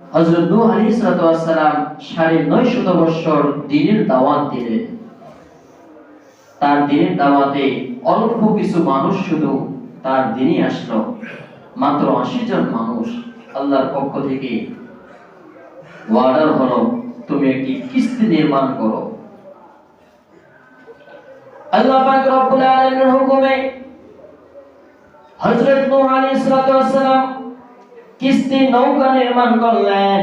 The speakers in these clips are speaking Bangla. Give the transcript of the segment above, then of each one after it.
হযরত নূহ আলাইহিস সালাম ৯৫০ বছর দ্বীনের দাওয়াত দিলেন। তার দ্বীনের দাওয়াতে অল্প কিছু মানুষ শুধু তার দ্বীনে আসলো। মাত্র ৮০ জন মানুষ। আল্লাহর পক্ষ থেকে ওয়ার্ডার হলো, তুমি একটি কিস্তি নির্মাণ করো। আল্লাহ পাক রব্বুল আলামিনের হুকুমে হযরত নূহ আলাইহিস সালাম কিস্তি নৌকা নির্মাণ করলেন।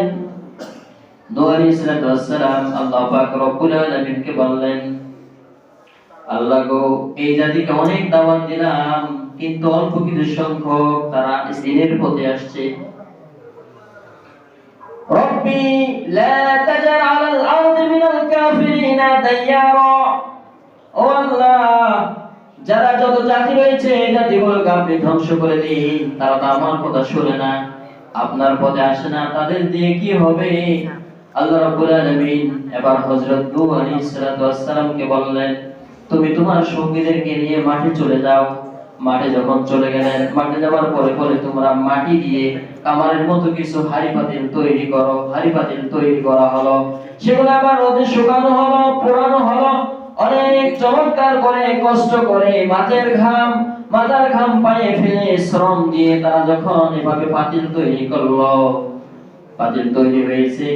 নূহ আলাইহিস সালাম আল্লাহ পাক রব্বুল আলামিনকে বললেন, আল্লাহ গো, এই জাতিকে অনেক দাওয়াত দিলাম, কিন্তু অল্প কিছু সংখ্যক তারা দ্বীনের পথে আসছে। রব্বি লা তাজার আলাল আরদি মিনাল কাফিরিনা দাইয়ারা। ও আল্লাহ, যারা যত জাতি রয়েছে এই জাতিগুলোকে আপনি ধ্বংস করে দিন। তারা তো আমার কথা শুনে না, আপনার পথে আসে না, তাদের দিয়ে কি হবে? আল্লাহ রাব্বুল আলামিন এবার হযরত নূহ আলাইহিস সালামকে বললেন, তুমি তোমার সঙ্গীদেরকে নিয়ে মাঠে চলে যাও। মাঠে যখন চলে গেলেন, মাঠে যাওয়ার পরে পরে তোমরা মাটি দিয়ে কামারের মতো কিছু হাড়ি পাতিল তৈরি করো। হাড়ি পাতিল তৈরি করা হলো, সেগুলো আবার রোদে শুকানো হলো, পোড়ানো হলো। অনেক চমৎকার করে, কষ্ট করে, মাথার ঘাম পায়ে ফেলে, শ্রম দিয়ে তারা যখন এভাবে পাতিল তৈরি করলো, পাতিল তৈরি হয়েছে।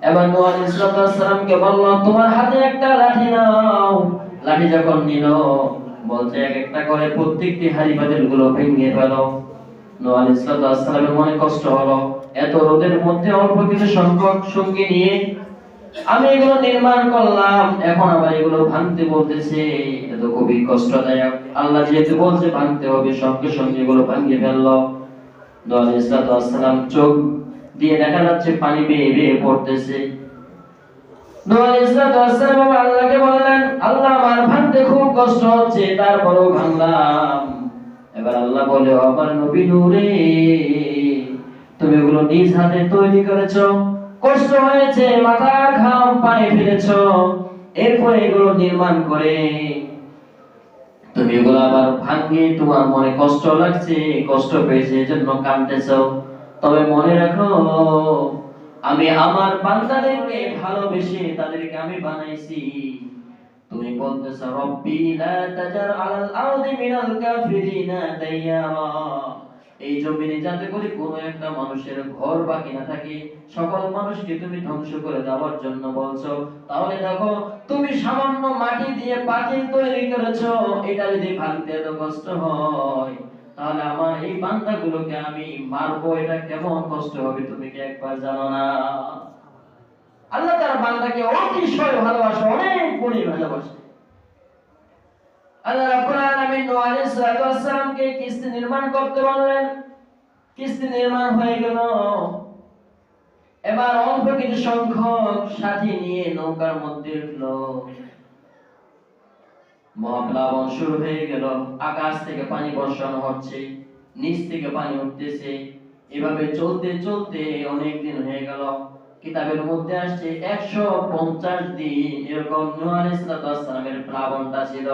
এবার নূহ আলাইহিস সালামকে বলল, তোমার হাতে একটা লাঠি নাও। লাঠি যখন নিল, বলছে এক একটা করে প্রত্যেকটি হাড়ি পাতিল গুলো ভেঙে ফেলো। নূহ আলাইহিস সালামের মনে কষ্ট হলো, এত রোদের মধ্যে অল্প কিছু সংখ্যক সঙ্গী নিয়ে আমি এগুলো নির্মাণ করলাম, এখন আবার এগুলো ভাঙতে বলতেছে, এটা তো খুবই কষ্টদায়ক। আল্লাহ যেহেতু বলছে ভাঙতে হবে, সঙ্গে সঙ্গে এগুলো ভাঙিয়ে ফেললো। নূহ আলাইহিস সালাম চোখ দিয়ে দেখা যাচ্ছে পানি বেয়ে বেয়ে পড়তেছে। নূহ আলাইহিস সালাম আল্লাহকে বললেন, আল্লাহ, আমার ভাঙতে খুব কষ্ট হচ্ছে, তারপরেও ভাঙলাম। এবার আল্লাহ বলে, আমার নবী নূহ রে, তুমি এগুলো নিজ হাতে তৈরি করেছো, কষ্ট হয়েছে, মাথার ঘাম পায়ে ফেলেছো, এরপরে এগুলো নির্মাণ করে তুমি এগুলো আবার ভাঙিয়ে তোমার মনে কষ্ট লাগছে, কষ্ট পেয়েছে, এজন্য কাঁদতেছো। তবে মনে রাখো, আমি আমার বান্দাদেরকে ভালোবেসে তাদেরকে আমি বানাইছি। তুমি বলতেছো, রব্বি লা তাজার আলাল আরদি মিনাল কাফিরিনা দাইয়ারা। এই জমিনে যাতে করে কোনো একটা মানুষের ঘর বাকি না থাকে, সকল মানুষকে তুমি ধ্বংস করে দেওয়ার জন্য বলছো। তাহলে দেখো, তুমি সামান্য মাটি দিয়ে পাতিল তৈরি করেছো, এটা যদি ভাঙতে এত কষ্ট হয়, তাহলে আমার এই বান্দাগুলোকে আমি মারবো, এটা কেমন কষ্ট হবে তুমি কি একবার জানো না? আল্লাহ তার বান্দাকে অতিশয় ভালোবাসে, অনেক গুণে ভালোবাসে। আল্লাহ রাব্বুল আলামিন নূহ আলাইহিস সালামকে কিস্তি নির্মাণ করতে বললেন। কিস্তি নির্মাণ হয়ে গেল। এবার অল্প কিছু সংখ্যক সাথী নিয়ে নৌকার মধ্যে উঠলো। মহাপ্লাবন শুরু হয়ে গেল। আকাশ থেকে পানি বর্ষণ হচ্ছে, নিচ থেকে পানি উঠতেছে। এভাবে চলতে চলতে অনেক দিন হয়ে গেল। কিতাবের মধ্যে আসছে ১৫০ দিন এরকম নূহ আলাইহিস সালামের প্লাবনটা ছিল।